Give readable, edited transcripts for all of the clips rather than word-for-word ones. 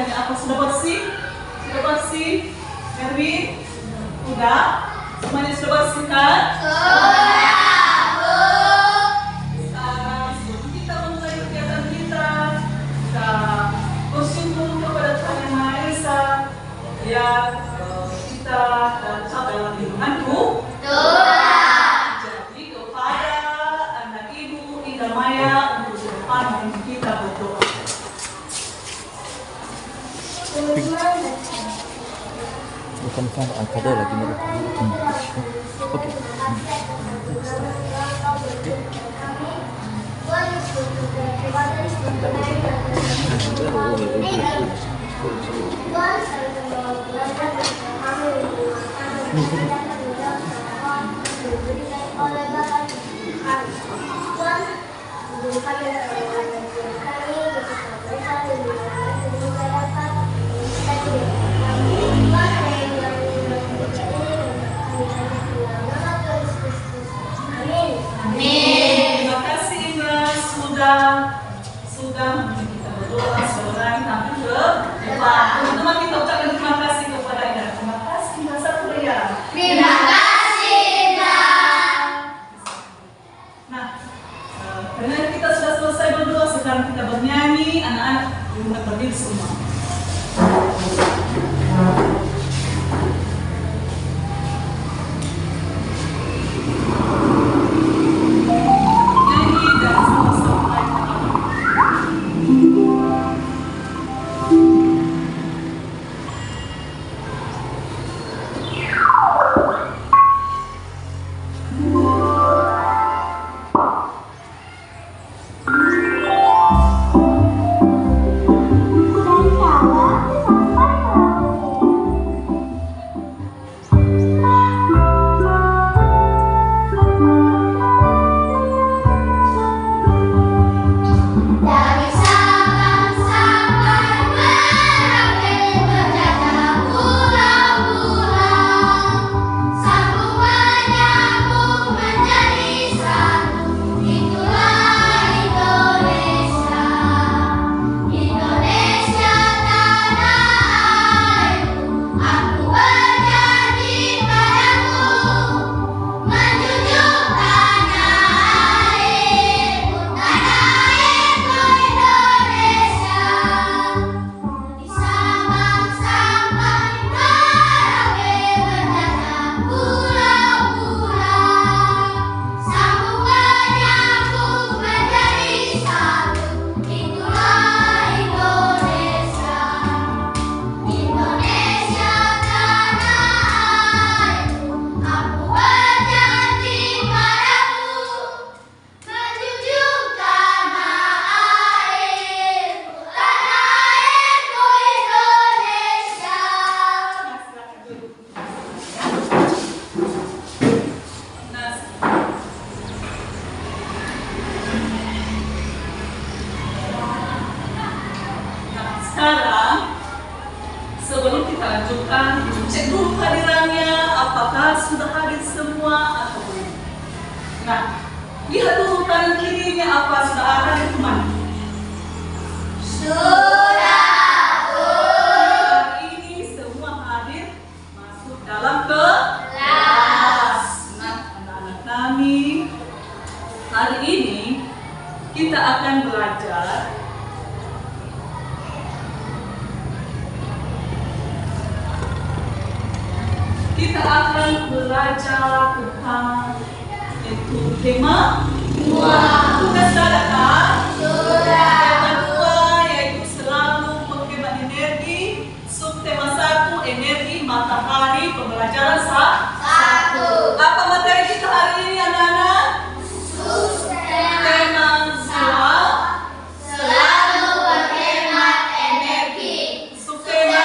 pakaiannya apa? Sudah bersih? Sudah bersih? Erwin? Udah? Semuanya sudah bersih kan? Sekarang sebelum kita memulai kegiatan kita bersyukur kepada Tuhan Yang Maha Esa ya kita dapat dalam lindunganku. Jadi kepada anak ibu Ida Maya untuk depan kita berdoa. Bukan kan angkada lagi mereka. Oke. Terima kasih Ines sudah kita berdoa seorang tapi ke depan. Teman-teman kita ucapkan terima kasih kepada Ines. Terima kasih Ines satu ya. Terima kasih Indah. Nah, karena kita sudah selesai berdoa, sekarang kita bernyanyi. Anak-anak rumah berdiri semua. Nyanyi dan sama-sama. Dari Sabang sampai Merauke berjajah pulau-pulau, sambung menyambung menjadi satu. Itulah Indonesia, Indonesia tanah airku. Aku berjanji padamu, menjunjung tanah airku, tanah airku Indonesia. Di Sabang sampai Merauke berjajah pulau-pulau, sambung menyambung menjadi satu. Itulah Indonesia, Indonesia tanah airku. Aku berjanji padamu, menjunjung tanah airku, tanah airku Indonesia. Nah, sekarang sebelum kita lanjutkan, cek dulu hadirannya, apakah sudah hadir semua atau belum. Nah, lihat dulu kanan kirinya apa sudah hadir teman. Hari ini semua hadir masuk dalam kelas. Nah, anak-anak kami, hari ini kita akan belajar tentang itu tema tugas dadakan. Tema 2 yaitu selalu menghemat energi. Subtema 1 energi matahari, pembelajaran 1. Apa materi kita hari ini anak-anak? Tema 2 Selalu berhemat energi. subtema.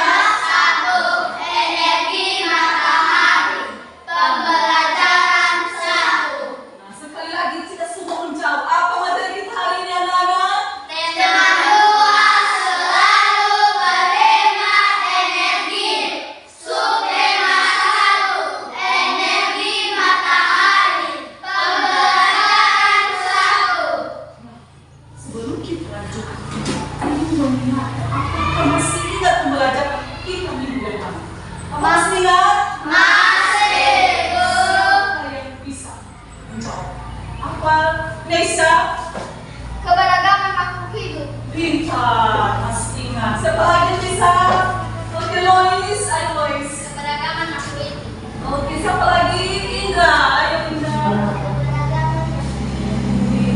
Energi matahari. Pembelajaran 1. Nah, sekali lagi kita semua menjawab apa materi kita hari ini anak-anak? Tema 2 selalu berhemat energi. Subtema 1 energi matahari. Masih ingat? Masih, Bu. Siapa yang bisa menjawab? Apa? Nesa? Keberagaman makhluk hidup. Pintar, masih ingat. Siapa lagi bisa? Oke, Lois, ayo Lois. Keberagaman makhluk hidup. Oke, siapa lagi? Indra, ayo Indra.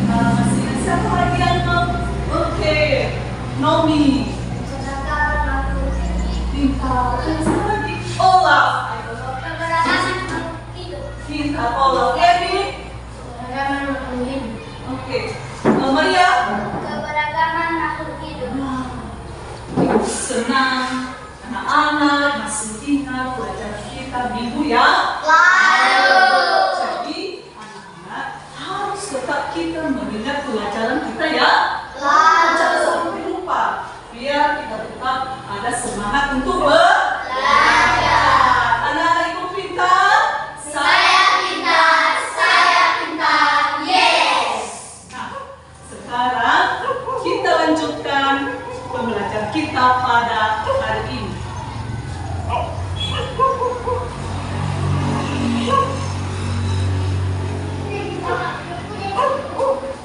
Masih ingat. Siapa lagi yang mau? Oke, Nomi. Keberagaman makhluk hidup. Pintar. Siapa lagi? Olaf. Ayo, Olaf. Keberagaman makhluk hidup. Pintar, Olaf. Ebi. Keberagaman makhluk hidup. Oke. Maria. Keberagaman makhluk hidup. Senang anak-anak masih ingat pelajaran kita minggu ya. Lalu. Jadi anak-anak harus tetap kita mengingat pelajaran kita ya. Lalu. Jangan sampai lupa biar kita tetap ada semangat untuk belajar. Anak-anak itu pintar. Saya pintar. Saya pintar. Yes. Nah, sekarang kita lanjutkan pembelajaran kita pada hari ini.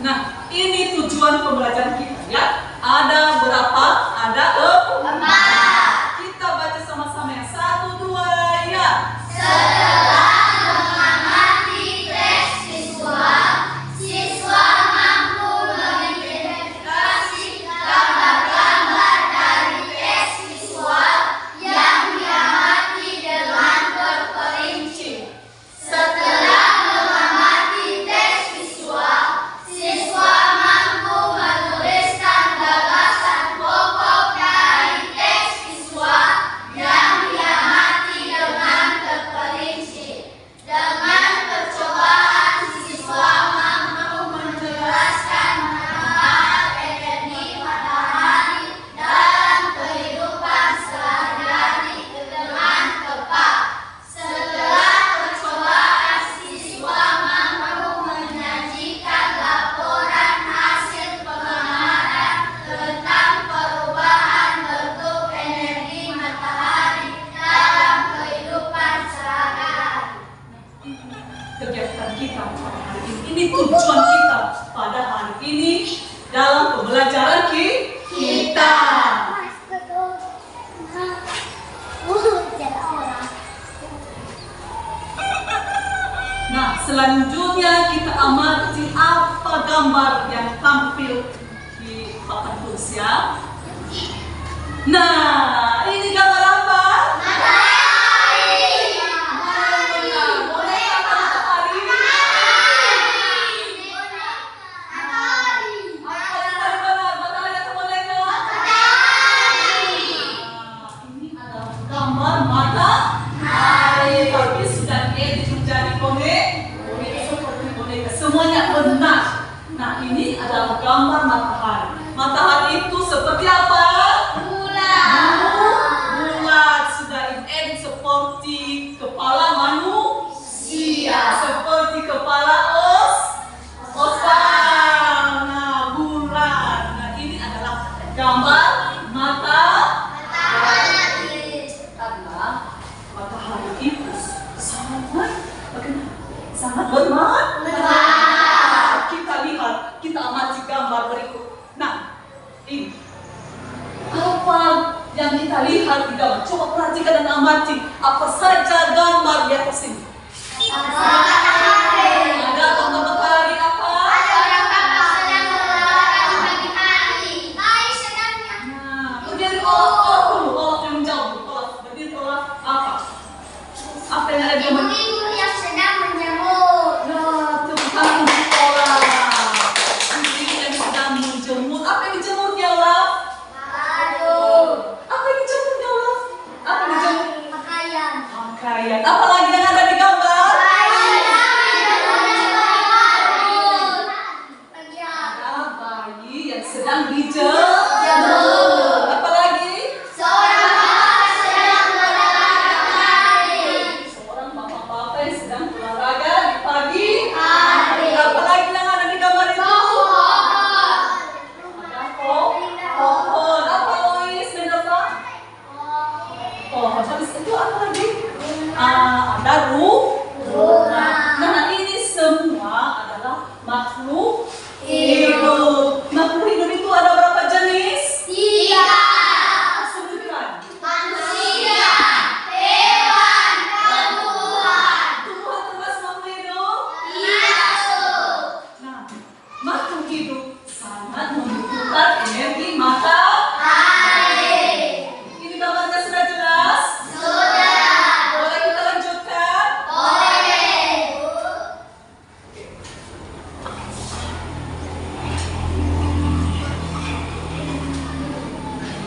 Nah, ini tujuan pembelajaran kita ya. Ada berapa? Ada 4. Kita baca sama-sama ya. 1, 2, ya. Setelah mengamati teks siswa mampu mengidentifikasi gambar-gambar dari teks visual yang diamati dengan terperinci. Setelah mengamati teks visual, siswa mampu menuliskan gagasan pokok dari teks visual yang diamati dengan terperinci. Dengan percobaan, siswa mampu menjelaskan manfaat energi matahari dalam kehidupan sehari-hari dengan tepat. Setelah percobaan, siswa mampu menyajikan laporan hasil pengamalan tentang perubahan bentuk energi matahari dalam kehidupan sehari-hari. Kegiatan kita pada hari ini. Ini tujuan kita pada hari ini dalam pembelajaran kita. Nah, selanjutnya kita amati apa gambar yang tampil di papan tulis ya. Nah, ini gambar apa? Boleh apa matahari? Apa yang paling benar? Matahari atau boneka? Ini adalah gambar matahari. Tapi sudah edit menjadi boneka seperti boneka. Semuanya benar. Nah, ini adalah gambar matahari. Matahari itu seperti apa? Bulat. Sudah edit seperti kepala manusia. Seperti kepala osang. Nah, bulat. Nah, ini adalah gambar matahari. Karena matahari itu sangat bermanfaat. Kita lihat, kita amati gambar berikut. Nah, ini apa yang kita lihat di gambar? Coba perhatikan dan amati apa saja gambar di atas ini. Ada gambar matahari apa? Nah, kemudian Olaf dulu. Olaf yang menjawab dulu. Olaf, berdiri Olaf apa? Apa yang ada di gambar? yang sedang menjemur. Nah, tepuk tangan untuk Olaf. Ibu yang sedang menjemur. Apa yang dijemurnya Olaf? Apa yang dijemurnya Olaf? Apa yang dijemur? Pakaian. Pakaian. Apa lagi yang ada di gambar? Ada bayi yang sedang dijemur. Apa lagi? Seorang bapak sedang berolahraga. Seorang bapak-bapak yang sedang olahraga di pagi Hari. Apa lagi yang ada di gambar itu? Ada pohon. Apa Lois? Benar tak? Pohon. Habis itu apa lagi? ada Rumah. Nah, ini semua adalah makhluk hidup. Makhluk hidup itu ada berapa jenis? 3. Sebutkan. Manusia, hewan, tumbuhan. Tumbuhan termasuk makhluk hidup? Masuk. Nah, makhluk hidup sangat membutuhkan energi mata. Air. Ini gambarnya sudah jelas? Sudah. Boleh kita lanjutkan? Boleh.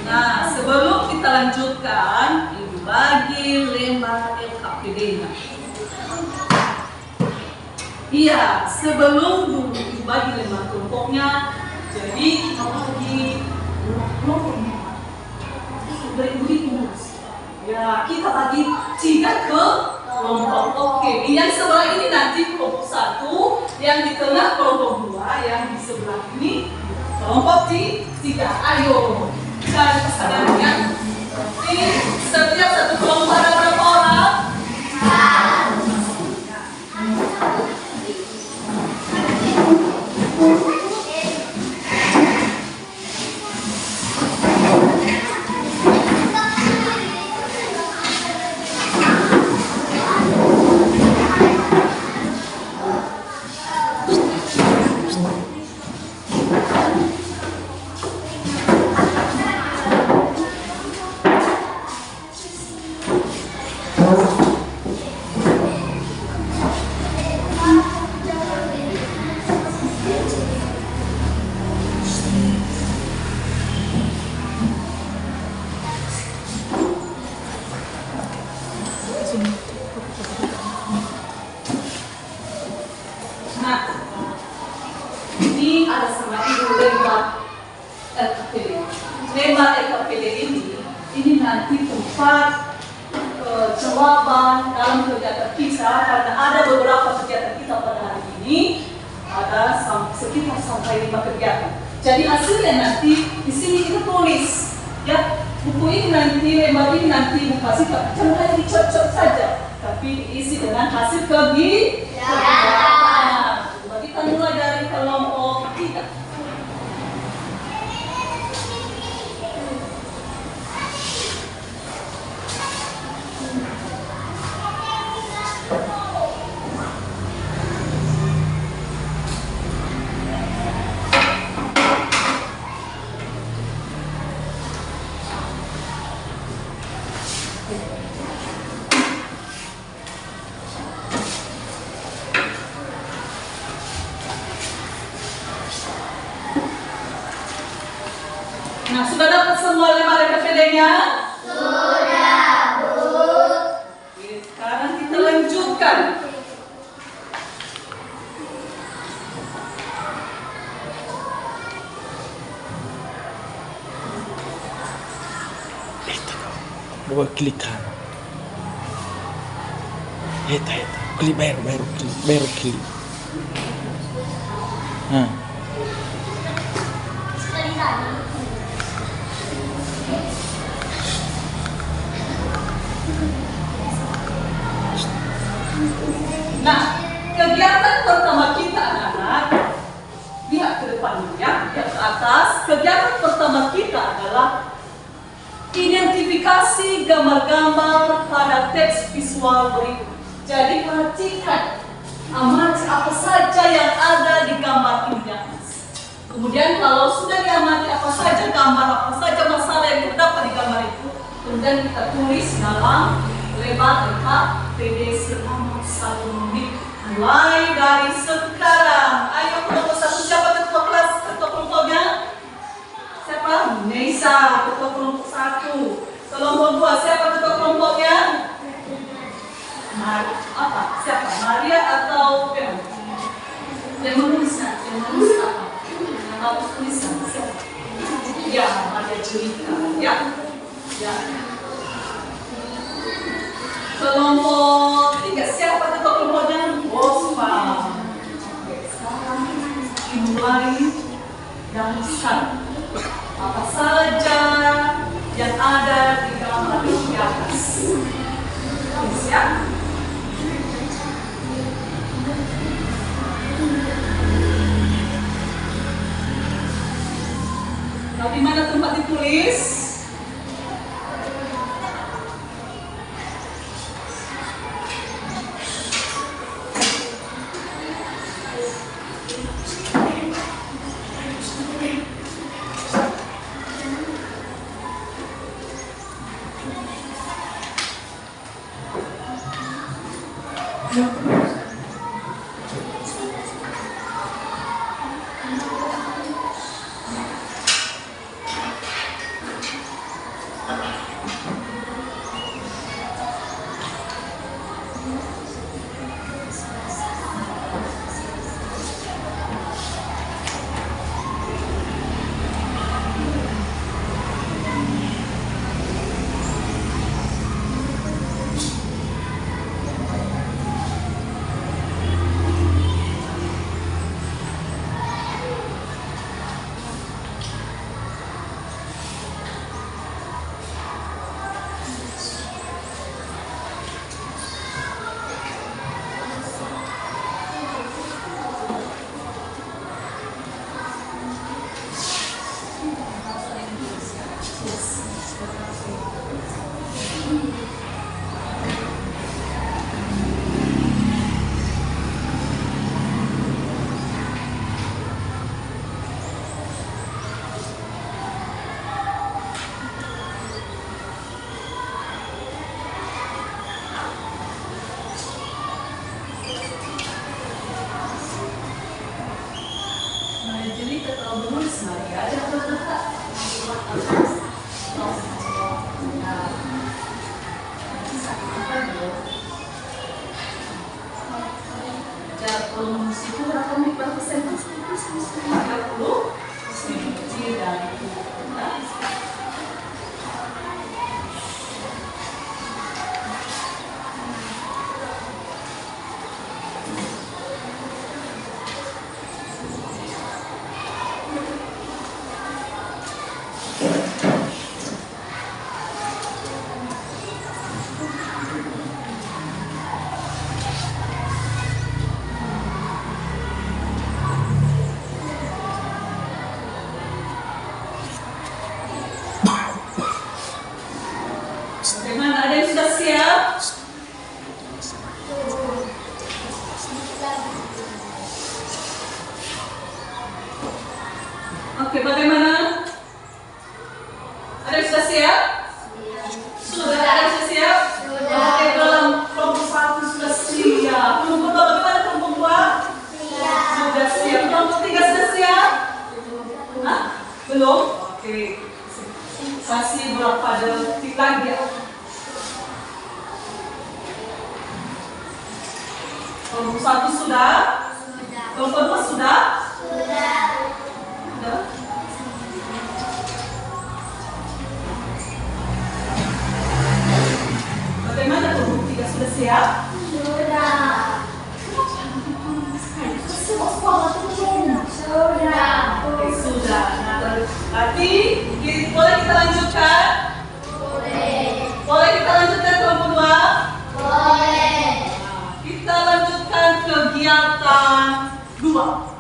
Nah, sebelum kita lanjutkan, Ibu bagi lembar LKPD-nya. Iya, sebelum dulu Ibu bagi lembar kelompoknya, jadi kita bagi kelompoknya. Dari Ibu hitung. Ya, kita bagi 3 ke kelompok. Oke, yang sebelah ini nanti kelompok 1, yang di tengah kelompok 2, yang di sebelah ini kelompok 3. Ayo, cari kesadarannya. Ini setiap satu kelompok ada berapa orang? Nah, ini ada sama Ibu lembar LKPD. Lembar LKPD ini nanti tempat jawaban dalam kegiatan kita, karena ada beberapa kegiatan kita pada hari ini, ada sekitar sampai 5 kegiatan. Jadi hasilnya nanti di sini kita tulis, ya. Buku ini nanti, lembar ini nanti Ibu kasih, jangan hanya dicocok saja, tapi diisi dengan hasil kegiatan. Kita mulai dari kelompok 3. Nah, sudah dapat semua lembar LKPD-nya? Sudah, Bu. Oke, sekarang kita lanjutkan. Coba klik kanan. Eta. Klik baru klik. Nah. Sekali lagi. Nah, kegiatan pertama kita anak-anak, lihat ke depannya ya, lihat ke atas. Kegiatan pertama kita adalah identifikasi gambar-gambar pada teks visual berikut. Jadi perhatikan, amati apa saja yang ada di gambar ini. Kemudian kalau sudah diamati apa saja gambar, apa saja masalah yang terdapat di gambar itu, kemudian kita tulis dalam lembar LKPD selama 1 menit. Mulai dari sekarang. Ayo kelompok 1, siapa ketua kelas, ketua kelompoknya? Siapa? Nesa, ketua kelompok 1. Kelompok 2, siapa ketua kelompoknya? Apa? Siapa? Maria atau Fem? Yang menulis apa? Yang harus tulisan siapa? Ya, Maria Julika. Ya. Kelompok 3, siapa ketua kelompoknya? Bospa. Oke, sekarang dimulai dari sana. Apa saja yang ada di gambar di atas. Siap? Bagaimana? Ada yang sudah siap? Oke, bagaimana? Ada yang sudah siap? Sudah. Ada yang sudah siap? Oke, dalam kelompok 1 sudah siap. Kelompok 2 bagaimana? Kelompok 2? Sudah siap. Kelompok 3 sudah siap? Hah? Belum? Oke. Kasih berapa detik lagi ya? Kelompok 1 sudah? Kelompok 2 sudah? Sudah. Bagaimana kelompok 3 sudah siap? Oke, sudah. Nah, berarti boleh kita lanjutkan? Boleh kita lanjutkan kelompok 2? Kita lanjutkan kegiatan 2.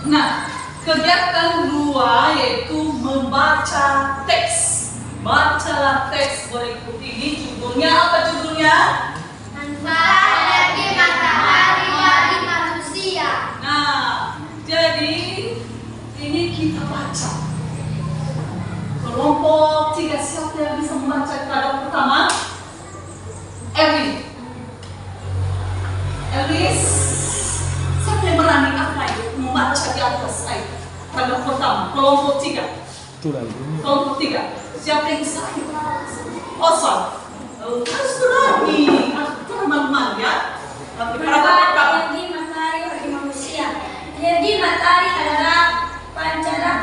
Nah, kegiatan 2 yaitu membaca teks. Bacalah teks berikut ini. Judulnya apa judulnya? Manfaat energi matahari bagi manusia. Nah, jadi ini kita baca. Kelompok 3 siapa yang bisa membaca paragraf pertama? Elvis, siapa yang berani membaca di atas ayat paragraf pertama? Kelompok 3. Itu lagi. Kelompok 3. Siapa yang bisa? Oswald. Harus berani. Jangan malu-malu ya. Paragraf pertama. Energi matahari bagi manusia. Energi matahari adalah pancaran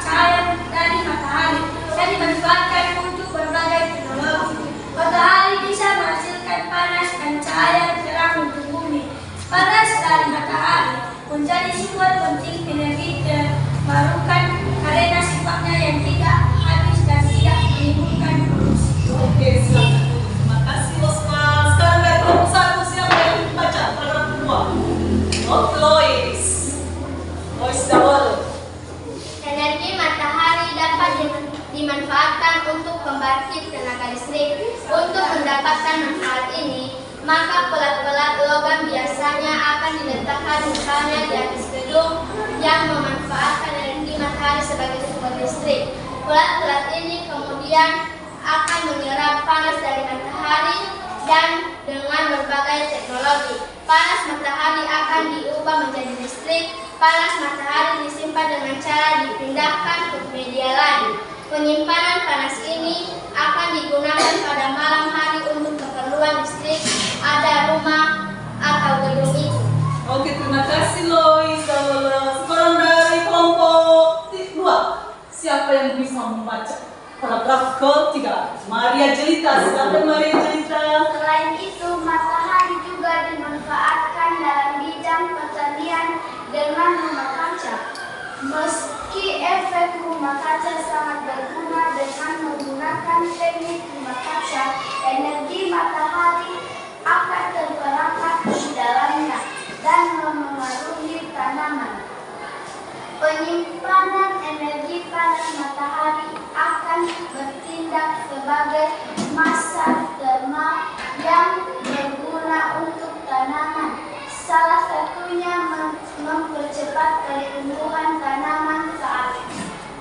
cahaya dari matahari yang dimanfaatkan untuk berbagai teknologi. Matahari bisa menghasilkan panas dan cahaya terang untuk bumi. Panas dari matahari menjadi sumber penting energi terbarukan karena sifatnya yang tidak habis dan tidak menimbulkan polusi. Oke, silakan. Terima kasih, Oscar. Sekarang dari kelompok 1 siapa yang membaca paragraf kedua? Lois. Lois Dawal. Energi matahari dapat dimanfaatkan untuk pembangkit tenaga listrik untuk mendapatkan manfaat maka pelat-pelat logam biasanya akan diletakkan misalnya di atas gedung yang memanfaatkan energi matahari sebagai sumber listrik. Pelat-pelat ini kemudian akan menyerap panas dari matahari dan dengan berbagai teknologi. Panas matahari akan diubah menjadi listrik. Panas matahari disimpan dengan cara dipindahkan ke media lain. Penyimpanan panas ini akan digunakan pada malam hari untuk keperluan listrik ada rumah atau gedung itu. Oke, terima kasih Lois. Sekarang dari kelompok 2. Siapa yang bisa membaca paragraf ketiga? Maria Jelita, silakan Maria Jelita. Selain itu, matahari juga dimanfaatkan dalam bidang pertanian dengan rumah kaca. Meski efek rumah kaca sangat berguna dengan menggunakan teknik rumah kaca, energi matahari akan terperangkap di dalamnya dan memengaruhi tanaman. Penyimpanan energi panas matahari akan bertindak sebagai massa termal yang berguna untuk tanaman. Salah satunya mempercepat pertumbuhan tanaman saat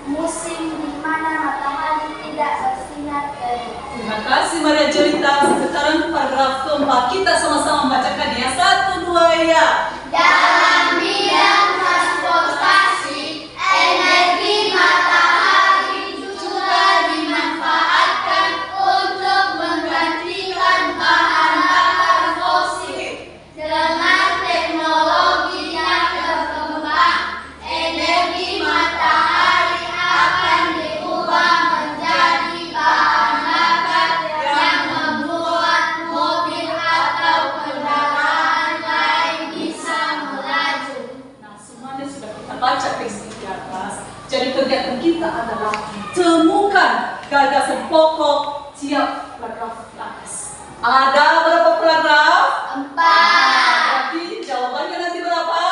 musim di mana matahari tidak bersinar terik. Terima kasih Maria Jelita. Sekarang paragraf keempat, kita sama-sama membacakan ya. 1, 2 ya. Dalam bidang transportasi, energi matahari juga dimanfaatkan untuk menggantikan bahan bakar fosil. Dengan teknologi yang berkembang, energi matahari akan diubah menjadi bahan bakar yang membuat mobil atau kendaraan lain bisa melaju. Nah, semuanya sudah kita baca teks di atas. Jadi kegiatan kita adalah temukan gagasan pokok tiap paragraf di atas. Ada berapa paragraf? 4. Berarti jawabannya nanti berapa?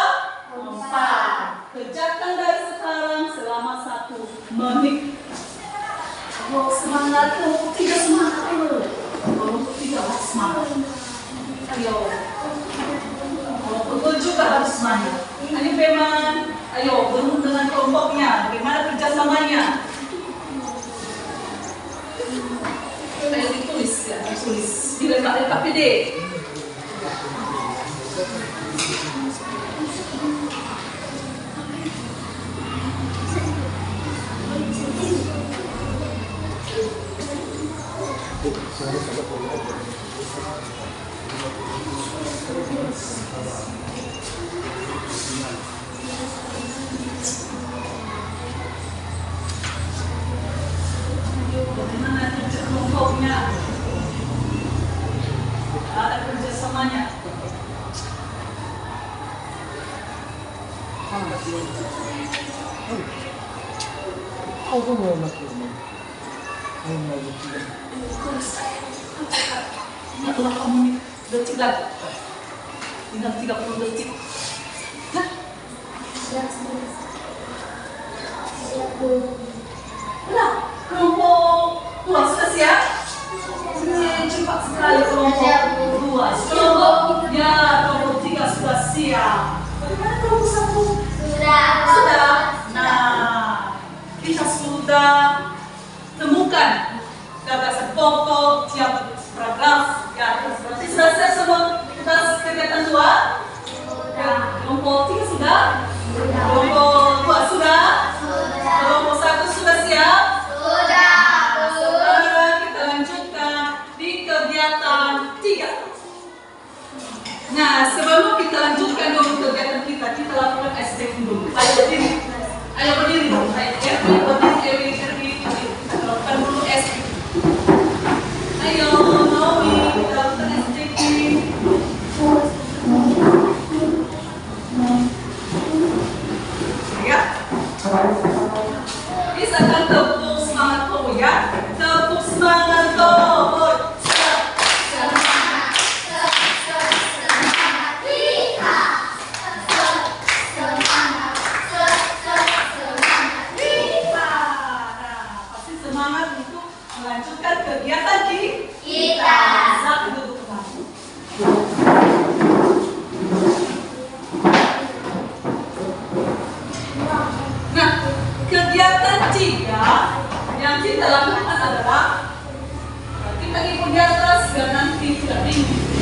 4. Kerjakan dari sekarang selama 1 menit. Oh, semangat, kelompok 3 semangat. Ayo, kelompok 3 harus semangat. Ayo, kelompok 2 juga harus semangat. Ini Peman, ayo bertemu dengan kelompoknya. Bagaimana kerjasamanya? Ayo ditulis ya, ditulis. Dilengkap PD. Bagaimana kerja kelompoknya? Ada kerjasamanya. Aku mau makin. Ingatlah kamu nih, detik lagi. Tinggal 30 detik. Hah? Nah, kelompok 2 sudah siap? Cepat sekali kelompok 2. Kelompok 3 sudah siap. Bagaimana kelompok 1? Sudah. Nah, kita sudah temukan gagasan pokok tiap paragraf di atas. Berarti sudah siap semua atas kegiatan 2? Ya, kelompok 3 sudah? Kelompok 2 sudah? Kelompok 1 sudah siap? Sekarang kita lanjutkan di kegiatan 3. Nah, sebelum kita lanjutkan dulu kegiatan kita lakukan STM dulu. Ayo berdiri. Ayo berdiri dulu. Ayo berdiri. Kita lakukan dulu STM. Ayo, Naomi, kita lakukan STM. Ya. Bisa kan tepuk semangat kamu ya? Tepuk semangat kamu.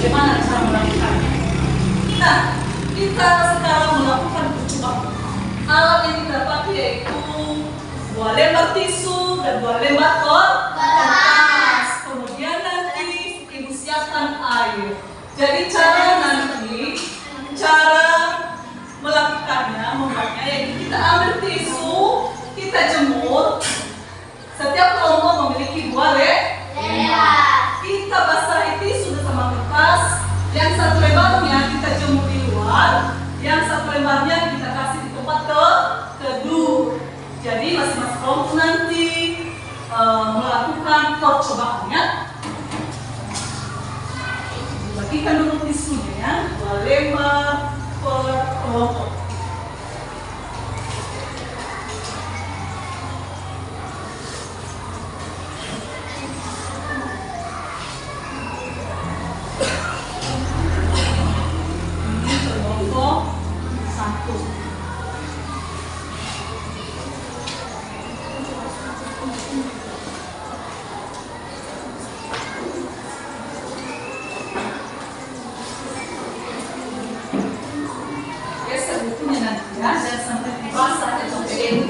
bagaimana cara melakukannya. Nah, kita sekarang melakukan percobaan. Alat yang kita pakai yaitu 2 lembar tisu dan 2 lembar kertas. Kemudian nanti ibu siapkan air. Jadi cara melakukannya, membuatnya yaitu kita ambil tisu, kita jemur. Setiap kelompok memiliki 2 lembar. Kita basahi tisu bersama kertas. Yang 1 lembarnya kita jemur di luar, yang 1 lembarnya kita kasih di tempat teduh. Jadi masing-masing kelompok nanti melakukan percobaannya. Bagikan dulu tisunya ya, 2 lembar per kelompok. Ini kelompok 1. Geser bukunya nanti ya, dan sampai basah dan sampai ini.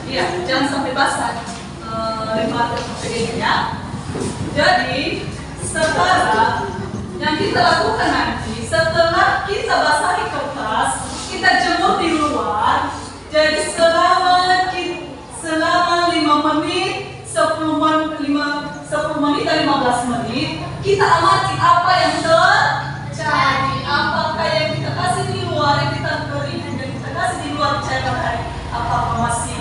Iya, jangan sampai basah lembar sampai ini ya. Jadi sekarang yang kita lakukan nanti setelah kita basahi kertas, kita jemur di luar. Jadi selama 5 menit, 10 menit dan 15 menit, kita amati apa yang terjadi. Apakah yang kita kasih di luar, yang kita beri, yang kita kasih di luar cairan, apakah masih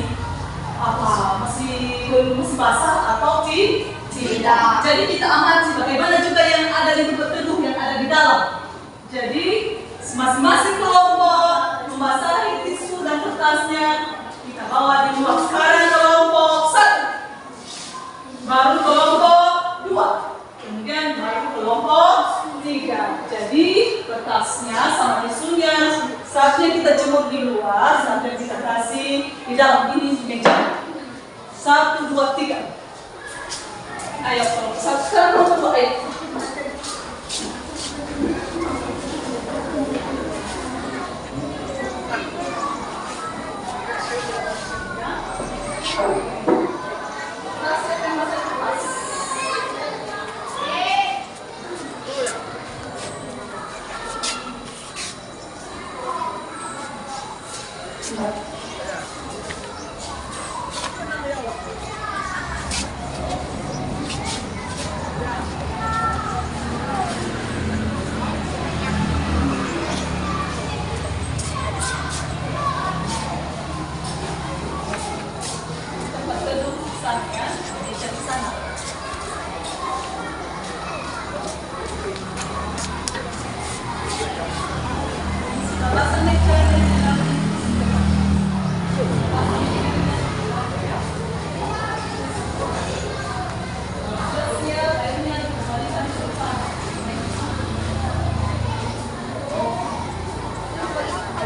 basah atau tidak. Jadi kita amati bagaimana juga yang ada di tempat teduh, yang ada di dalam. Jadi masing-masing kelompok membasahi tisu dan kertasnya, kita bawa di luar. Sekarang kelompok 1, baru kelompok 2, kemudian baru kelompok 3. Jadi kertasnya sama tisunya saatnya kita jemur di luar sampai kita kasih di dalam. Ini meja 1, 2, 3. Ayo kelompok 1 sekarang kelompok 2. Ayo. Tempat teduh sana, meja di sana. Basah meja di dalam. Siap, airnya dikembalikan ke depan.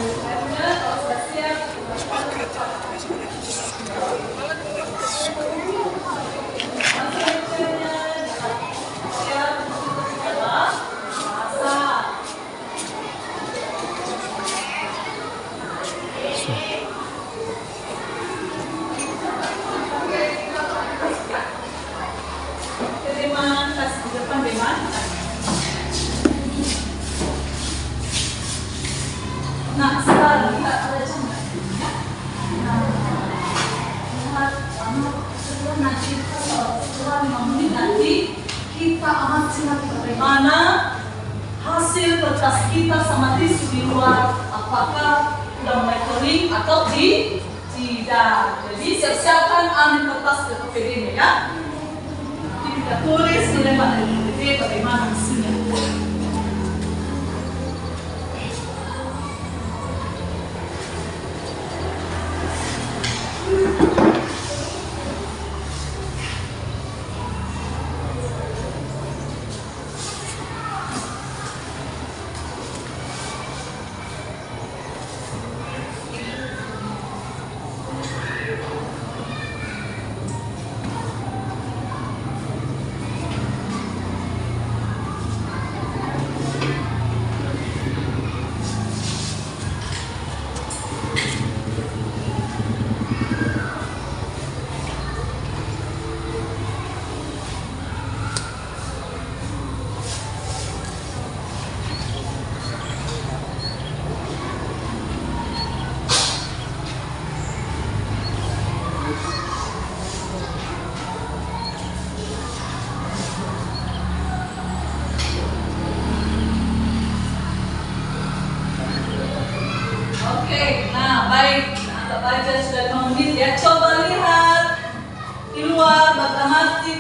Airnya kalau sudah siap, dikembalikan ke depan. Nah, sekarang lihat ada jam nggak? Nah, lihat setelah nanti setelah 5 menit nanti kita amati lagi bagaimana hasil kertas kita sama tisu di luar, apakah sudah mulai kering atau tidak. Jadi siap-siapkan ambil kertas ke PPD-nya ya. Jadi kita tulis di lembar PPD bagaimana hasilnya.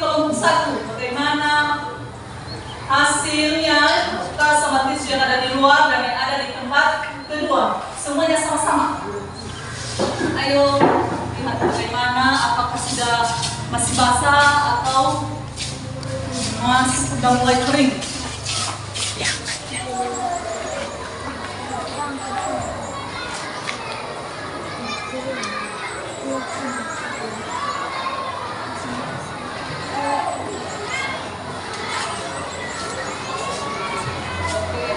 kelompok 1. Bagaimana hasilnya tas sama tisu yang ada di luar dan yang ada di tempat kedua? Semuanya sama-sama. Ayo lihat bagaimana, apakah sudah masih basah atau sudah mulai kering.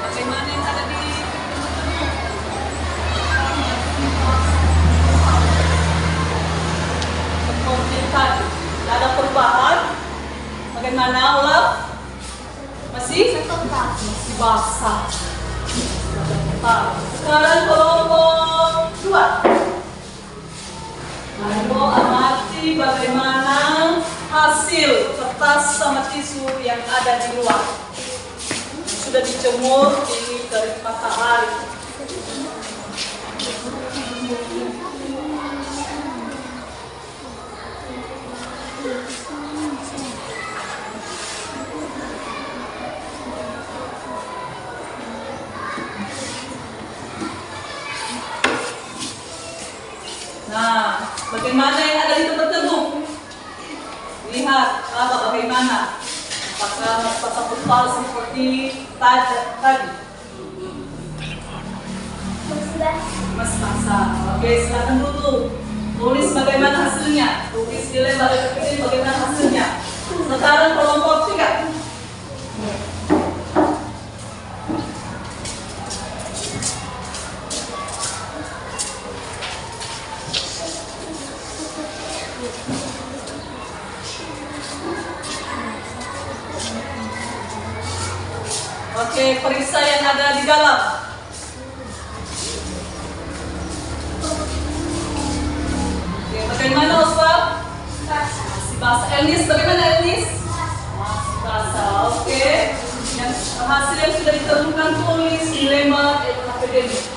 Bagaimana yang ada di seperti tadi? Tidak ada perubahan. Bagaimana Olaf? Masih basah. Sekarang kelompok 2. Ayo amati bagaimana hasil kertas sama tisu yang ada di luar. Sudah dijemur di terik matahari. Nah, bagaimana yang ada di tempat teduh? Lihat bagaimana. Apakah basah tebal seperti tadi? Mas basah. Oke, silakan dulu. Tulis bagaimana hasilnya. Tulis di lembar kecil bagaimana hasilnya. Sekarang kelompok 3. Oke, periksa yang ada di dalam. Oke, bagaimana Oswald? Masih basah. Elnis, bagaimana Elnis? Masih basah. Oke. Yang hasil yang sudah ditemukan tulis di lembar akademik.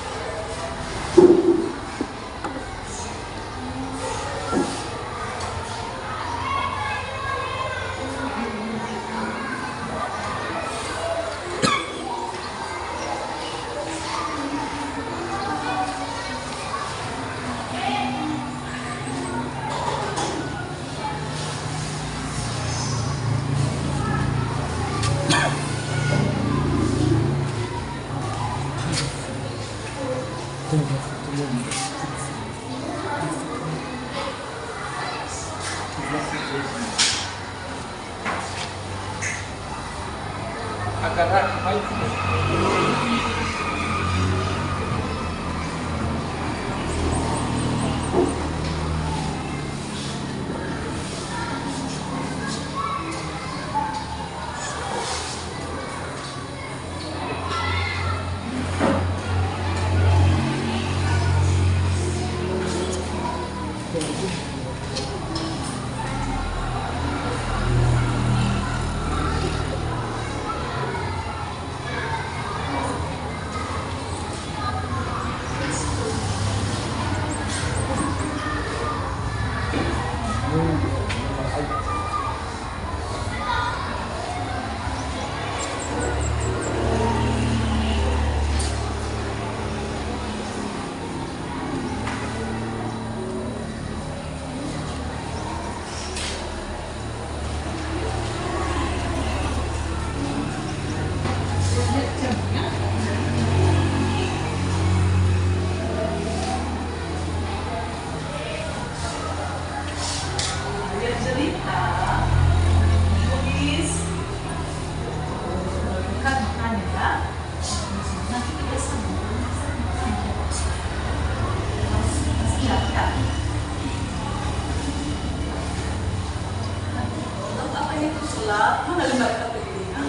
Mana lembar KTP-nya?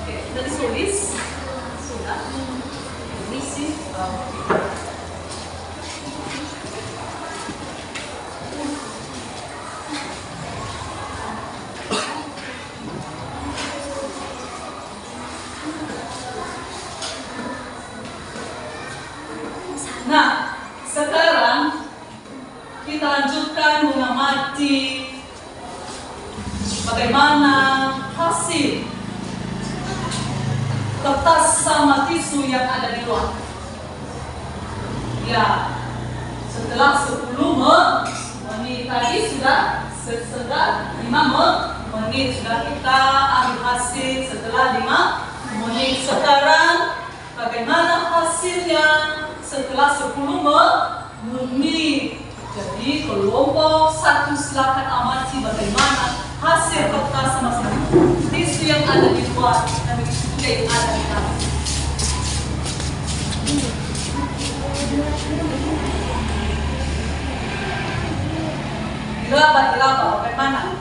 Oke, sudah ditulis? Sudah. Ini sih. Nah, sekarang kita lanjutkan mengamati bagaimana hasil kertas sama tisu yang ada di luar. Ya, setelah 10 menit tadi sudah 5 menit sudah kita ambil hasil setelah 5 menit. Sekarang bagaimana hasilnya setelah 10 menit? Jadi kelompok 1 silakan amati bagaimana hasil kertas sama tisu yang ada di luar dan begitu juga yang ada di dalam. Diraba, bagaimana?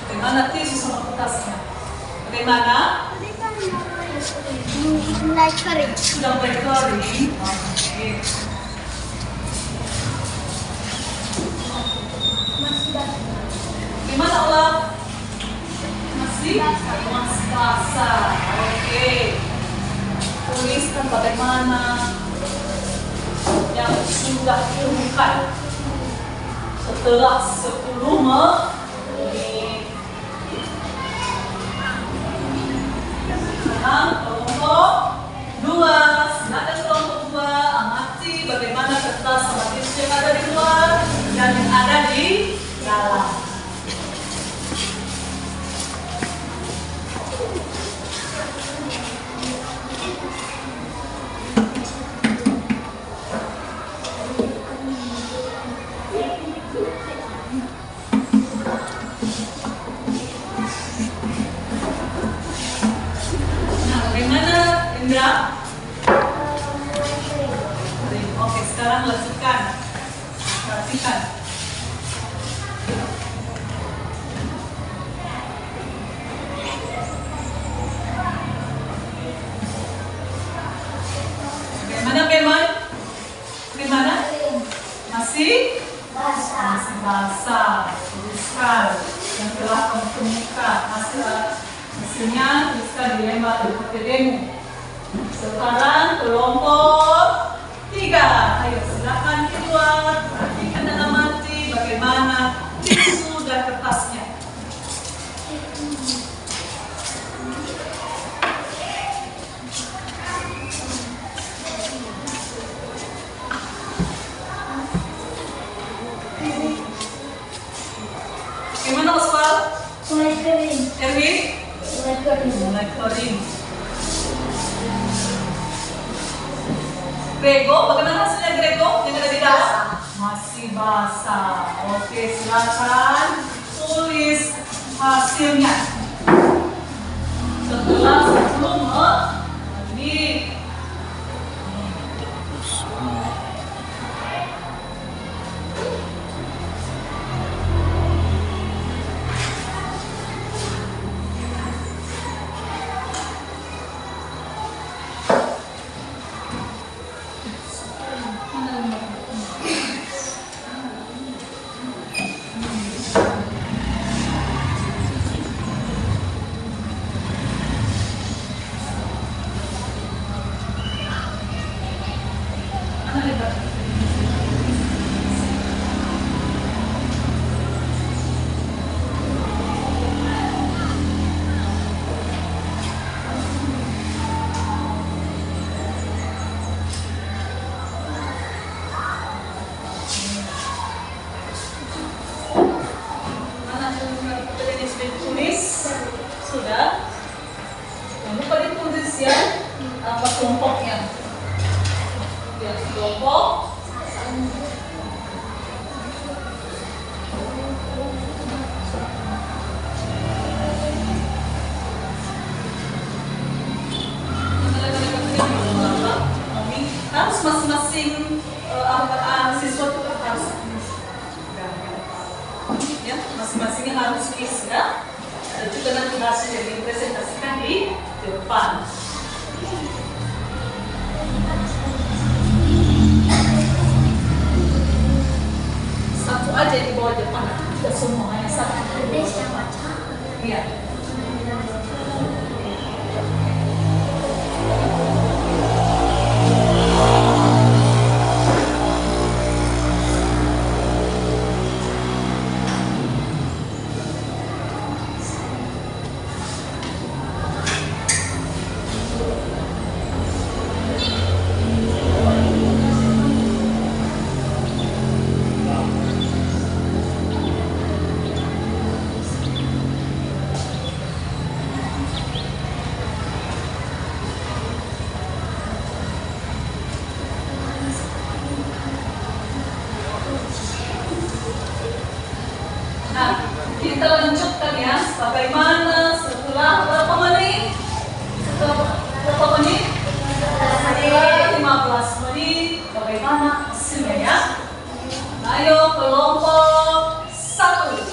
Bagaimana tisu sama kertasnya? Bagaimana? Mulai kering. Sudah mulai kering. Oke. Gimana Olaf? Masih basah. Oke. Tuliskan bagaimana yang sudah ditemukan setelah 10 menit. Sekarang kelompok 2, silakan kelompok 2 amati bagaimana kertas sama tisu yang ada di luar dan yang ada di dalam. Oke, sekarang lanjutkan. Perhatikan. Bagaimana? Masih basah. Tuliskan yang telah kamu temukan. Hasilnya tuliskan di lembar PPT-mu. Sekarang kelompok 3. Ayo silakan keluar. Perhatikan dan amati bagaimana tisu dan kertasnya. Gimana Oswald? Mulai kering. Erwin? Mulai kering. Mulai kering. Grego, bagaimana hasilnya Grego yang ada di dalam? Masih basah. Oke, silakan tulis hasilnya. Setelah 10 menit. Sudah? Jangan lupa ditulis ya apa kelompoknya. Ya, kelompok. Harus masing-masing siswa itu harus ya, masing-masingnya harus tulis ya. Dan juga nanti hasil yang dipresentasikan di depan. Satu aja di bawah depan, tidak semuanya satu. Iya. kita lanjutkan ya. Bagaimana setelah berapa menit? Setelah berapa menit? Setelah 15 menit. Bagaimana hasilnya ya? Ayo kelompok 1.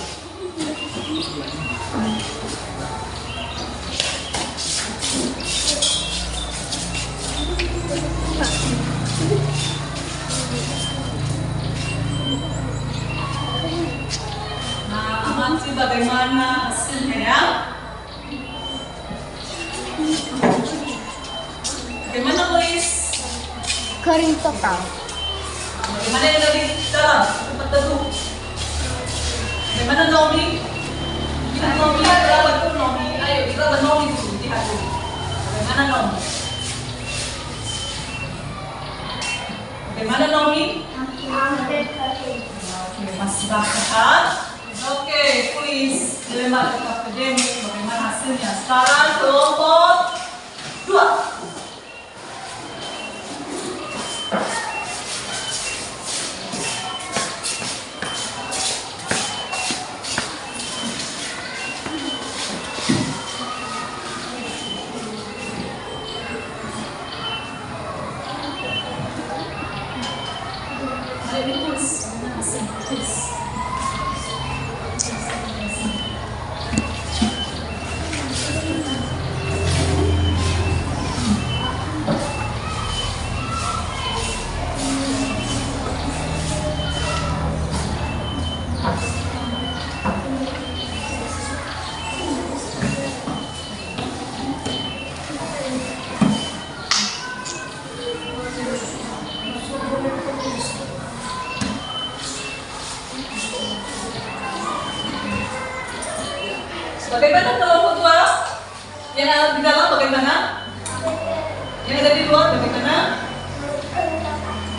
Nah, amati bagaimana hasilnya ya. Bagaimana tulis? Kering total. Bagaimana yang ada di dalam? Cepat teduh. Bagaimana Nomi? Lihat Nomi, berapa tuh Nomi? Ayo, kita Nomi dulu, lihat dulu. Bagaimana Nomi? Bagaimana Nomi? Oke, masih bahkan. Oke, tulis dilema akademik. Bagaimana hasilnya? Sekarang kelompok 2. Bagaimana kelompok 2? Yang ada di dalam bagaimana? Yang ada di luar bagaimana?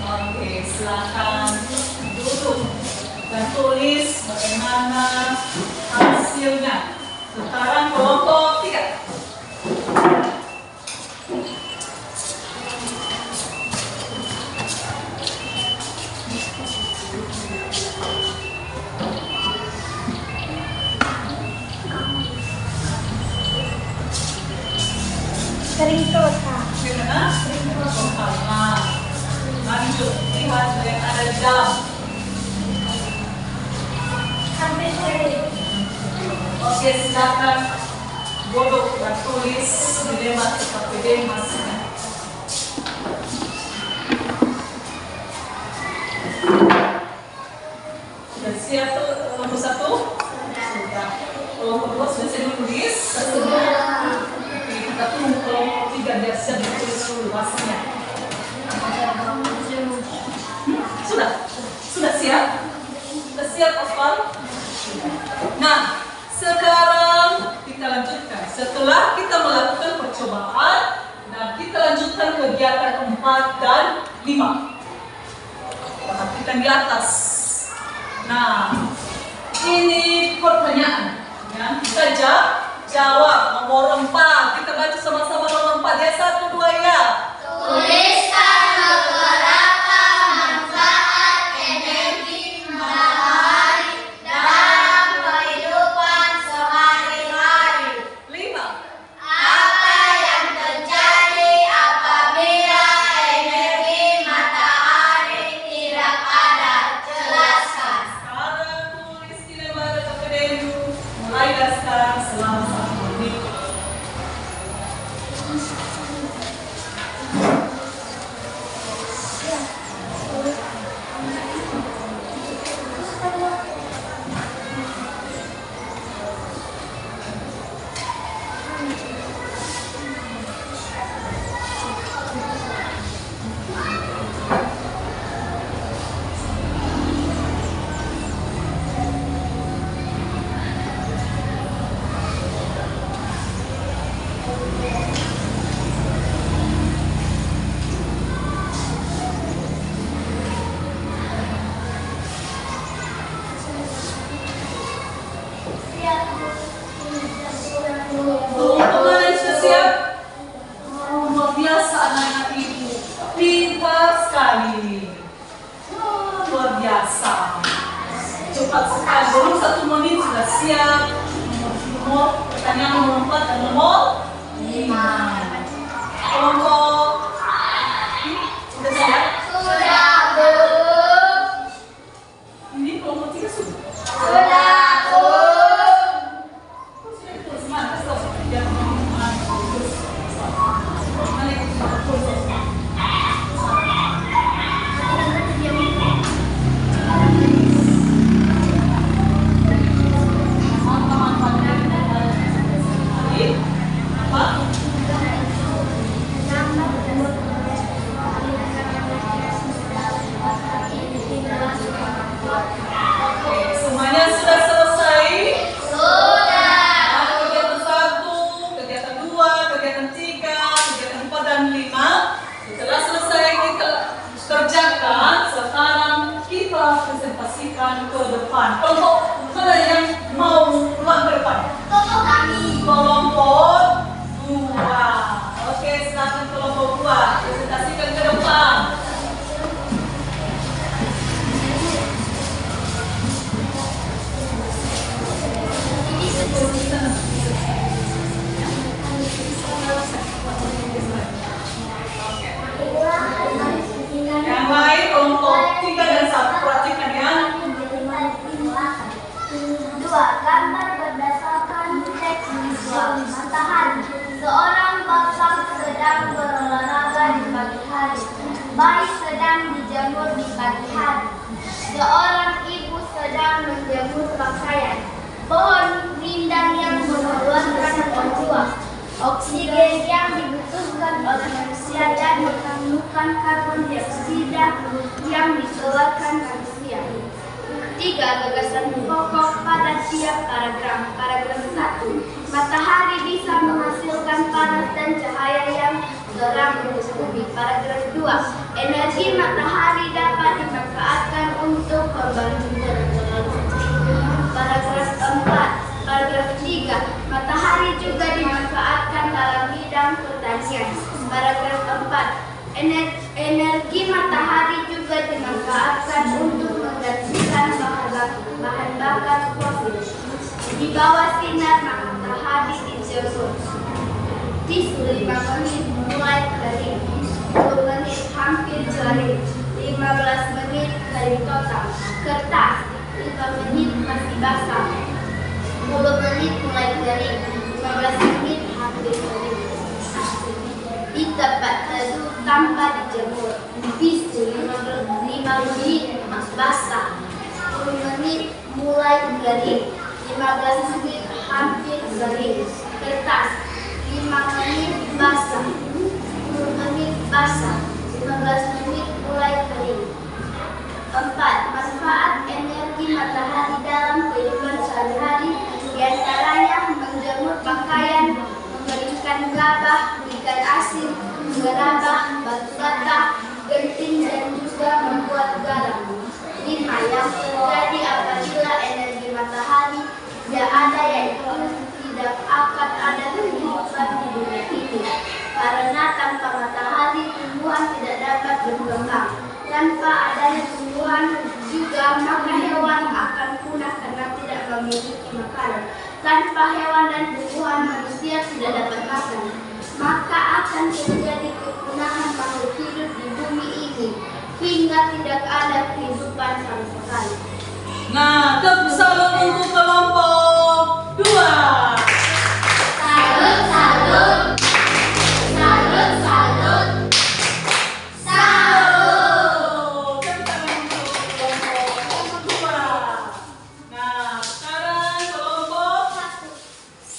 Oke, silakan duduk dan tulis bagaimana hasilnya. Sekarang kelompok 3. Kering total. Bagaimana? Nah, lanjut lihat yang ada di dalam. Hampir kering. Oke, silakan duduk dan tulis dilema seperti masnya. Sudah siap tuh kelompok 1? Sudah. Kelompok 2 sudah siap menulis? Kita tunggu kelompok 3 biar siap ditulis dulu hasilnya. Sudah? Sudah siap? Sudah siap, Osman? Nah, sekarang kita lanjutkan. Setelah kita melakukan percobaan, nah kita lanjutkan kegiatan 4 dan 5. Perhatikan di atas. Nah, ini pertanyaan. Ya, kita jawab nomor 4. Kita baca sama-sama nomor 4 ya. 1, 2 ya. Tuliskan beberapa manfaat energi matahari dalam kehidupan sehari-hari. 5. Apa yang terjadi apabila energi matahari tidak ada? Jelaskan. Sekarang tulis dilema akademik. Mulai dari sekarang selama 1 menit. Teman-teman yang sudah siap? Luar biasa anak-anak ibu. Pintar sekali. Luar biasa. cepat sekali. Belum 1 menit sudah siap. Pertanyaan nomor 4 dan nomor 5. Kelompok sudah siap? Sudah, Bu. Ini kelompok 3 sudah. Sudah, Bu. Semangat, stop. Jangan ngomong. Terus. Mana yang terus? Semuanya sudah selesai? Sudah. Kegiatan 1, kegiatan 2, kegiatan 3, kegiatan 4 dan 5. Setelah selesai kita kerjakan, sekarang kita presentasikan ke depan. Kelompok mana yang mau pulang ke depan? Kelompok kami. Kelompok 2. Oke, silakan kelompok 2 presentasikan ke depan. Yang lain kelompok 3 dan 1 perhatikan ya. 2. Gambar berdasarkan teks visual. Matahari. Seorang bapak sedang berolahraga di pagi hari. Bayi sedang dijemur di pagi hari. Seorang ibu sedang menjemur pakaian. Pohon rindang yang mengeluarkan O2. Oksigen yang dibutuhkan oleh manusia dan mengandungkan karbon dioksida yang dikeluarkan manusia. 3. Gagasan pokok pada tiap paragraf. Paragraf 1. Matahari bisa menghasilkan panas dan cahaya yang terang untuk bumi. Paragraf 2. Energi matahari dapat dimanfaatkan untuk membantu berproduksi. Paragraf 4. Paragraf 3. Matahari juga dimanfaatkan dalam bidang pertanian. Paragraf 4. Energi matahari juga dimanfaatkan untuk menggantikan bahan bakar fosil. Di bawah sinar matahari dijemur. Tisu 5 menit mulai kering, 10 menit hampir kering, 15 menit kering total. Kertas 5 menit masih basah, 10 menit mulai kering, 15 menit hampir kering. Di tempat teduh tanpa dijemur. Tisu 5 menit basah, 10 menit mulai kering, 15 menit hampir kering. Kertas 5 menit basah, 10 menit basah, 15 menit mulai kering. 4. Manfaat energi matahari dalam kehidupan sehari-hari, diantaranya menjemur pakaian, mengeringkan gabah, ikan asin, gerabah, batu bata, genting, dan juga membuat garam. 5. Yang terjadi apabila energi matahari tidak ada, yaitu tidak akan ada kehidupan di dunia ini. Karena tanpa matahari tumbuhan tidak dapat berkembang. Tanpa adanya tumbuhan juga maka hewan akan punah karena tidak memiliki makanan. Tanpa hewan dan tumbuhan manusia tidak dapat makan. Maka akan terjadi kepunahan makhluk hidup di bumi ini hingga tidak ada kehidupan sama sekali. Nah, salut untuk kelompok 2. Salut, salut. Salut, salut. Salut. Tepuk tangan untuk kelompok 2. Nah, sekarang kelompok 1.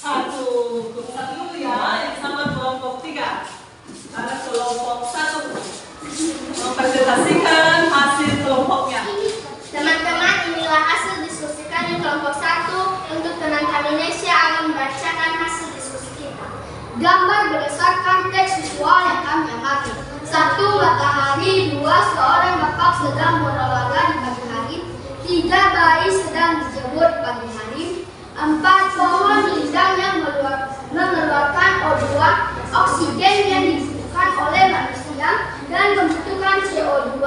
Kelompok 1 dulu ya, yang sama kelompok 3. Sekarang kelompok 1. Mempresentasikan hasil kelompoknya. Teman-teman, inilah hasil diskusi kami kelompok 1. Untuk teman kami Nesya akan membacakan hasil diskusi kita. Gambar berdasarkan teks visual yang kami amati. 1. Matahari. 2. Seorang bapak sedang berolahraga di pagi hari. 3. Bayi sedang dijemur di pagi hari. 4. Pohon rindang yang mengeluarkan O2, oksigen yang dibutuhkan oleh manusia dan membutuhkan CO2,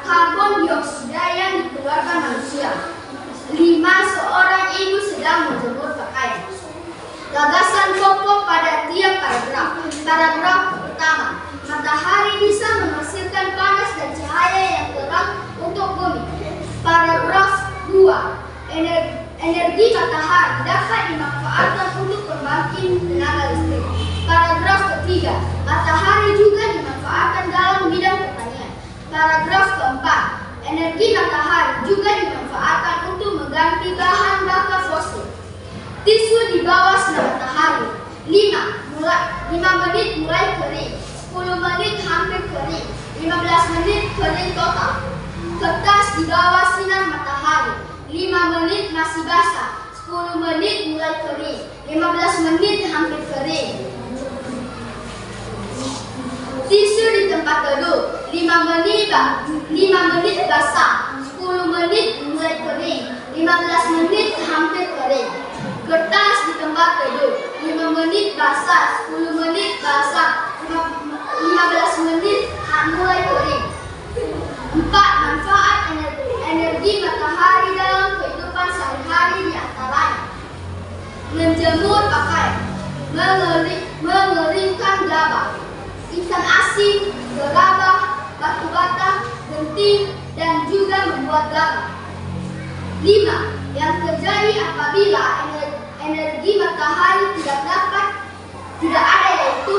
karbon dioksida yang dikeluarkan manusia. 5. Gagasan pokok pada tiap paragraf. Paragraf pertama, matahari bisa menghasilkan panas dan cahaya yang terang untuk bumi. Paragraf 2, energi matahari dapat dimanfaatkan untuk pembangkit tenaga listrik. Paragraf ketiga, matahari juga dimanfaatkan dalam bidang pertanian. Paragraf keempat, energi matahari juga dimanfaatkan untuk mengganti bahan bakar fosil. Tisu di bawah sinar matahari. 5 menit mulai kering, 10 menit hampir kering, 15 menit kering total. Kertas di bawah sinar matahari. 5 menit masih basah, 10 menit mulai kering, 15 menit hampir kering. Tisu di tempat teduh. 5 menit basah, 10 menit mulai kering, 15 menit hampir kering. Kertas di tempat teduh. 5 menit basah, 10 menit basah, 15 menit mulai kering. 4. Manfaat energi matahari dalam kehidupan sehari-hari di antaranya menjemur pakaian, mengeringkan gabah, ikan asin, gerabah, batu bata, genting, dan juga membuat garam. 5. Yang terjadi apabila energi matahari tidak ada, yaitu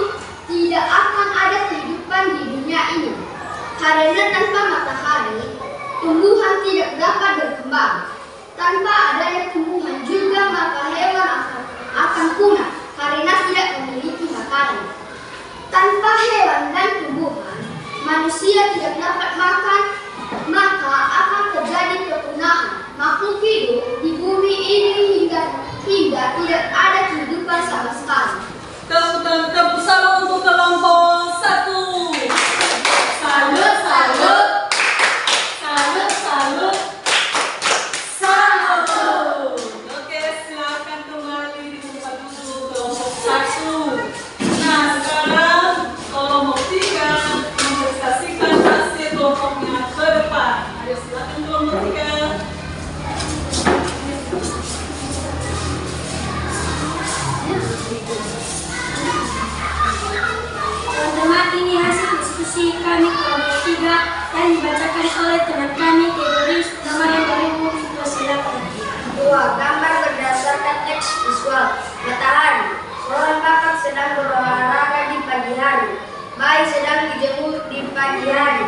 tidak akan ada kehidupan di dunia ini. Karena tanpa matahari, tumbuhan tidak dapat berkembang. Tanpa adanya tumbuhan juga, maka hewan akan punah karena tidak memiliki makanan. Tanpa hewan dan tumbuhan, manusia tidak dapat makan, maka akan terjadi kepunahan makhluk hidup di bumi ini hingga tidak ada kehidupan sama sekali. Tepuk salam untuk kelompok 1. Salut, salut. Salut, salut. Salut. Oke, silakan kembali di tempat duduk kelompok 1. Nah, sekarang kelompok 3 mempresentasikan hasil kelompoknya ke depan. Ayo silakan kelompok 3. Teman-teman, ini hasil diskusi kami kelompok 3 yang dibacakan oleh teman kami Theodorus. Nama yang baru silakan. 2. Gambar berdasarkan teks visual. Matahari. Seorang kakak sedang berolahraga di pagi hari. Bayi sedang dijemur di pagi hari.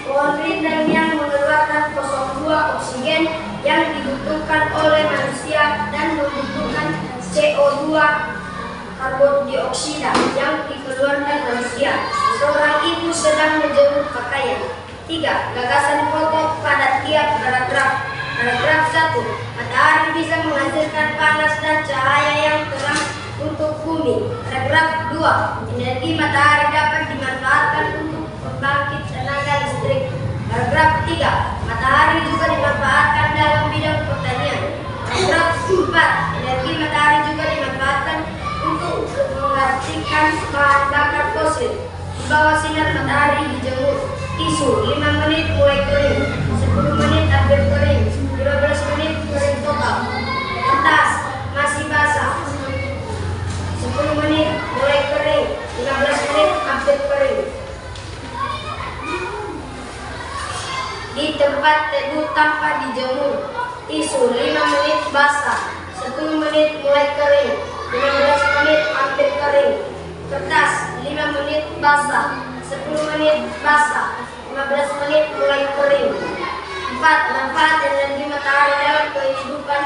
Pohon rindang yang mengeluarkan 02 oksigen yang dibutuhkan oleh manusia dan membutuhkan CO2 karbon dioksida yang dikeluarkan manusia. Seorang ibu sedang menjemur pakaian. 3. Gagasan pokok pada tiap paragraf. Paragraf 1. Matahari bisa menghasilkan panas dan cahaya yang terang untuk bumi. Paragraf 2. Energi matahari dapat dimanfaatkan untuk pembangkit tenaga listrik. Paragraf 3. Matahari juga dimanfaatkan dalam bidang pertanian. Paragraf 4. Energi matahari juga dimanfaatkan untuk menggantikan bahan bakar fosil. Di bawah sinar matahari dijemur. Tisu 5 menit mulai kering, 10 menit hampir kering, 15 menit kering total. Kertas masih basah, 10 menit mulai kering, 15 menit hampir kering. Di tempat teduh tanpa dijemur. Tisu 5 menit basah, 10 menit mulai kering, 15 menit hampir kering. Kertas 5 menit basah, 10 menit basah, 15 menit mulai kering. 4. Manfaat energi matahari dalam kehidupan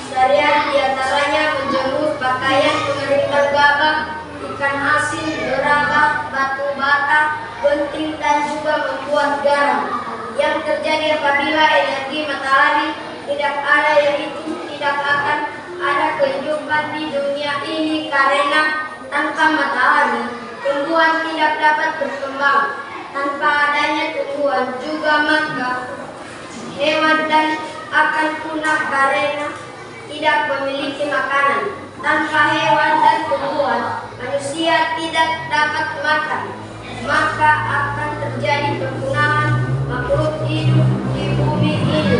sehari-hari diantaranya menjemur pakaian, mengeringkan gabah, ikan asin, gerabah, batu bata, genting, dan juga membuat garam. Yang terjadi apabila energi matahari tidak ada, yaitu tidak akan ada kehidupan di dunia ini karena tanpa matahari tumbuhan tidak dapat berkembang. Tanpa adanya tumbuhan juga, maka hewan dan akan punah karena tidak memiliki makanan. Tanpa hewan dan tumbuhan, manusia tidak dapat makan, maka akan terjadi perpunahan makhluk hidup di bumi ini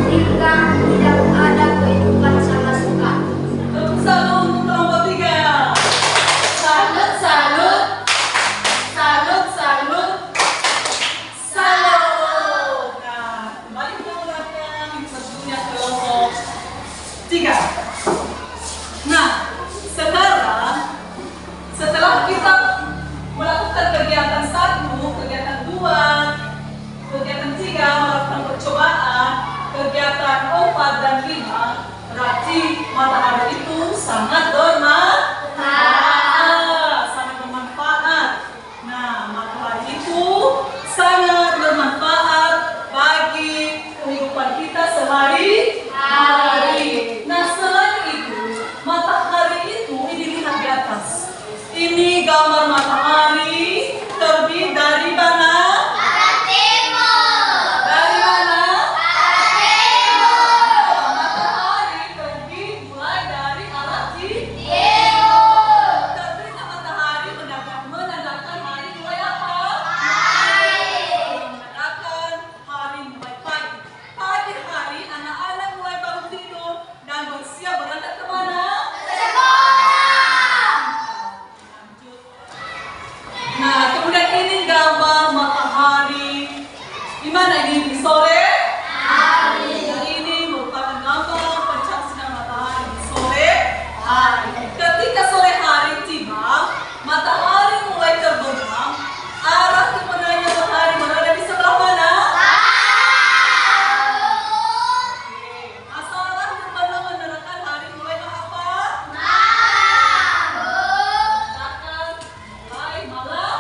hingga tidak ada kehidupan sama sekali. Tepuk salam untuk kelompok 3. tiga. Nah, sekarang setelah kita melakukan kegiatan 1, kegiatan 2, kegiatan 3, melakukan percobaan, kegiatan 4 dan 5, berarti matahari itu sangat bermanfaat. Nah, matahari itu sangat bermanfaat bagi kehidupan kita sehari-hari. Nah, selain itu, matahari itu ini lihat di atas. Ini gambar matahari terbit dari mana? Arah timur. Dari mana? Arah timur. Matahari terbit mulai dari arah Timur. terbitnya matahari menandakan hari mulai apa? Menandakan hari mulai pagi. Pagi hari anak-anak mulai bangun tidur dan bersiap berangkat kemana? Lanjut. Nah, kemudian ini gambar matahari. Di mana ini? Di sore hari. Dan ini merupakan gambar pencaksilan matahari di sore hari. Ketika sore hari tiba, matahari mulai terbenam. Arah kemenangan matahari berada di sebelah mana? Masalah terbenam menandakan hari mulai apa? Menandakan mulai malam.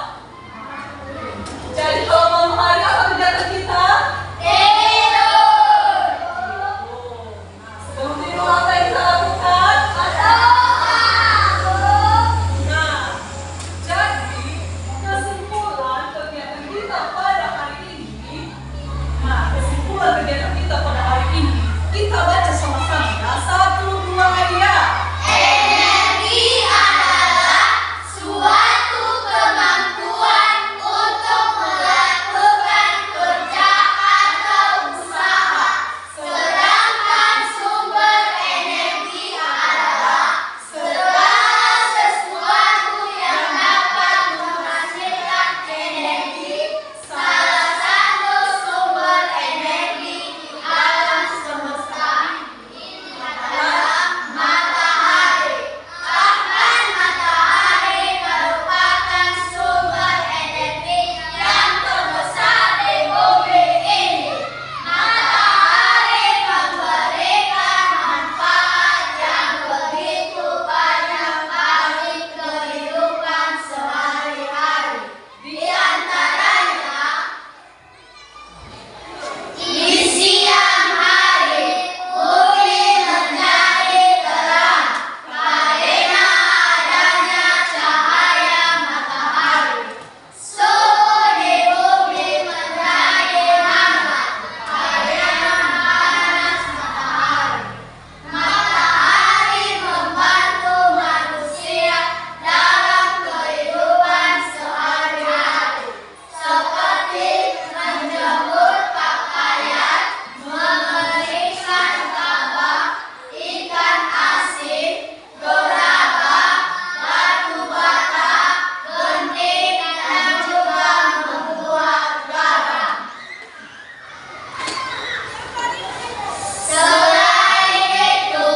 Jadi kalau malam hari apa kegiatan kita? Tidur. Nah, sebelum tidur apa yang kita lakukan? Nah, jadi kesimpulan kegiatan kita pada hari ini. Nah, kesimpulan kegiatan kita pada hari ini, kita baca sama-sama ya. 1, 2, ya. Energi adalah suatu kemampuan untuk melakukan kerja atau usaha. Sedangkan sumber energi adalah segala sesuatu yang dapat menghasilkan energi. Salah satu sumber energi di alam semesta ini adalah matahari. Bahkan matahari merupakan sumber energi yang terbesar di bumi ini. Matahari memberikan manfaat yang begitu banyak bagi kehidupan sehari-hari. Di antaranya, di siang hari bumi menjadi terang karena adanya cahaya matahari. Suhu di bumi menjadi hangat karena panas matahari. Matahari membantu manusia dalam kehidupan sehari-hari, seperti menjemur pakaian, memeriksa gabah, ikan asin, gerabah, batu bata, genting, dan juga membuat garam. Selain itu,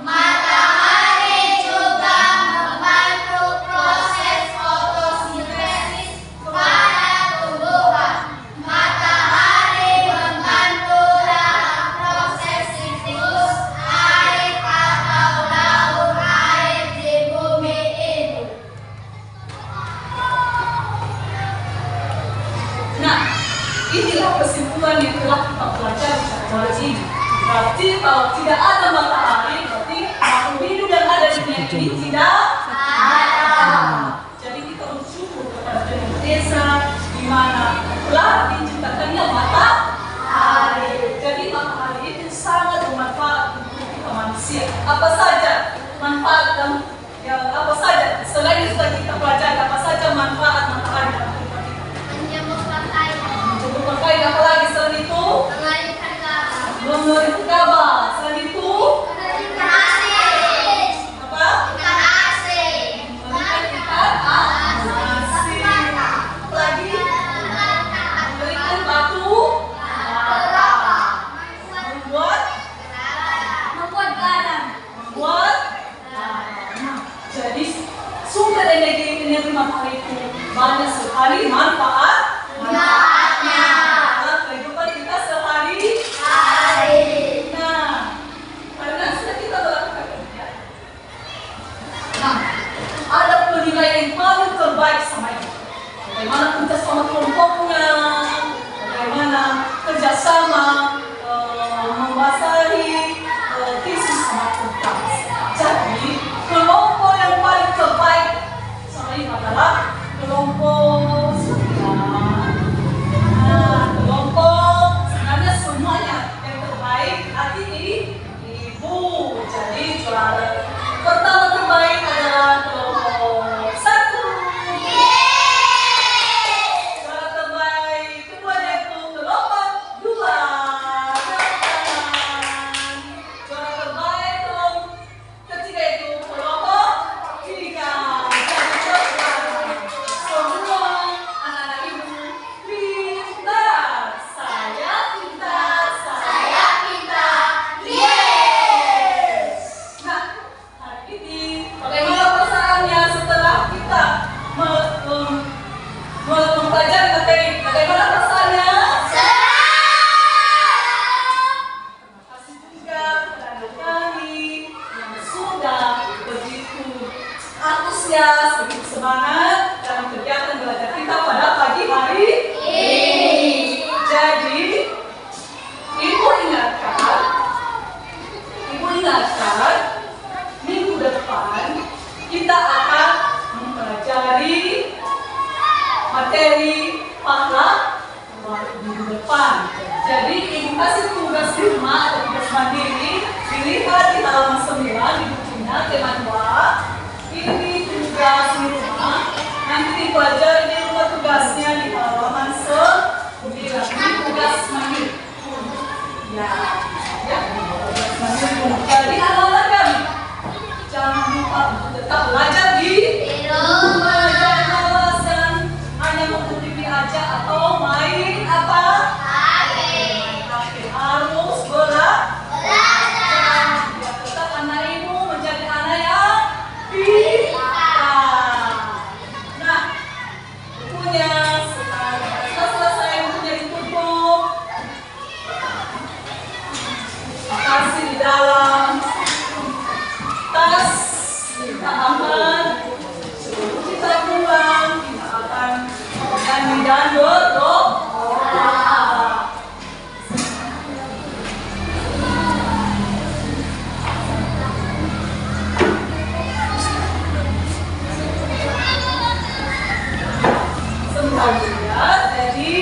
matahari juga membantu proses fotosintesis pada tumbuhan. Matahari membantu dalam proses siklus air atau daur air di bumi ini. Nah, inilah kesimpulan yang telah kita pelajari pada hari ini. Berarti kalau tidak ada matahari, berarti makhluk hidup yang ada di dunia ini tidak ada. Jadi kita bersyukur kepada Tuhan Esa di mana telah diciptakannya matahari. Jadi matahari itu sangat bermanfaat untuk kita manusia. Apa saja manfaat dan apa saja selain itu kita pelajari apa saja manfaat matahari dalam kehidupan kita. Menjemur pakaian, Menjemur pakaian, apalagi selain itu mengalirkan gabah, mengerik gabah, selain itu ikan asin, apa? ikan asin, Mengerik ikan asin. Apalagi memberikan batu bata. Membuat membuat garam, energi matahari itu banyak sekali manfaatnya dalam kehidupan kita sehari-hari. Nah, karena sudah kita melakukan kerja. Nah, ada penilaian yang paling terbaik sama itu. Bagaimana kita sama kelompoknya, bagaimana kerjasama membasahi tesis sama tugas. Jadi kelompok yang paling terbaik sama ini adalah kelompok sekian. Nah, kelompok sebenarnya semuanya yang terbaik hati ibu. Jadi juara pertama terbaik adalah kelompok 1. Juara terbaik kedua yaitu kelompok 2. Juara terbaik kelompok ketiga itu kelompok 3. Jadi semua anak-anak ibu pintar. Saya pintar. Saya pintar. Yes. Nah, hari ini bagaimana perasaannya setelah kita mempelajari materi? Bagaimana perasaannya? Terima kasih juga kepada kami yang sudah begitu antusias, begitu semangat dalam kegiatan belajar kita pada pagi hari ini. Jadi, Ibu ingatkan, minggu depan kita akan mempelajari materi minggu depan. Jadi ibu kasih tugas di rumah atau tugas mandiri, dilihat di halaman 9 di bukunya teman 2. Ini tugas di rumah, nanti dipelajari di rumah tugasnya di halaman 9. Ini tugas mandiri. Ya, tugas mandiri. Jadi anak-anak kami, jangan lupa tetap belajar di rumah. Jangan alasan hanya nonton TV aja atau main apa? Main HP. Harus belajar. Biar tetap anak ibu menjadi anak yang pintar. Nah, bukunya setelah selesai bukunya ditutup. Kasih di dalam tas kita aman. Sebelum kita pulang kita akan menyanyi dan berdoa. Sebentar dilihat, jadi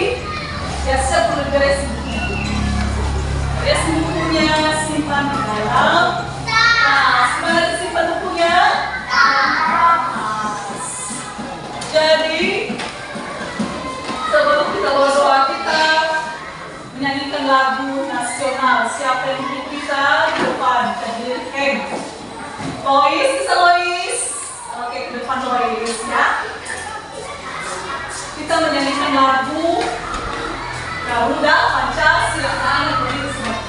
siap-siap beres buku. Beres bukunya, simpan di dalam. Nah, sebenarnya disimpan bukunya. Jadi sebelum kita berdoa, kita menyanyikan lagu nasional. Siapa yang ikut kita di depan? Jadi Lois, bisa Lois? Oke, ke depan Lois ya. Kita menyanyikan lagu Garuda Pancasila. Berdiri semua.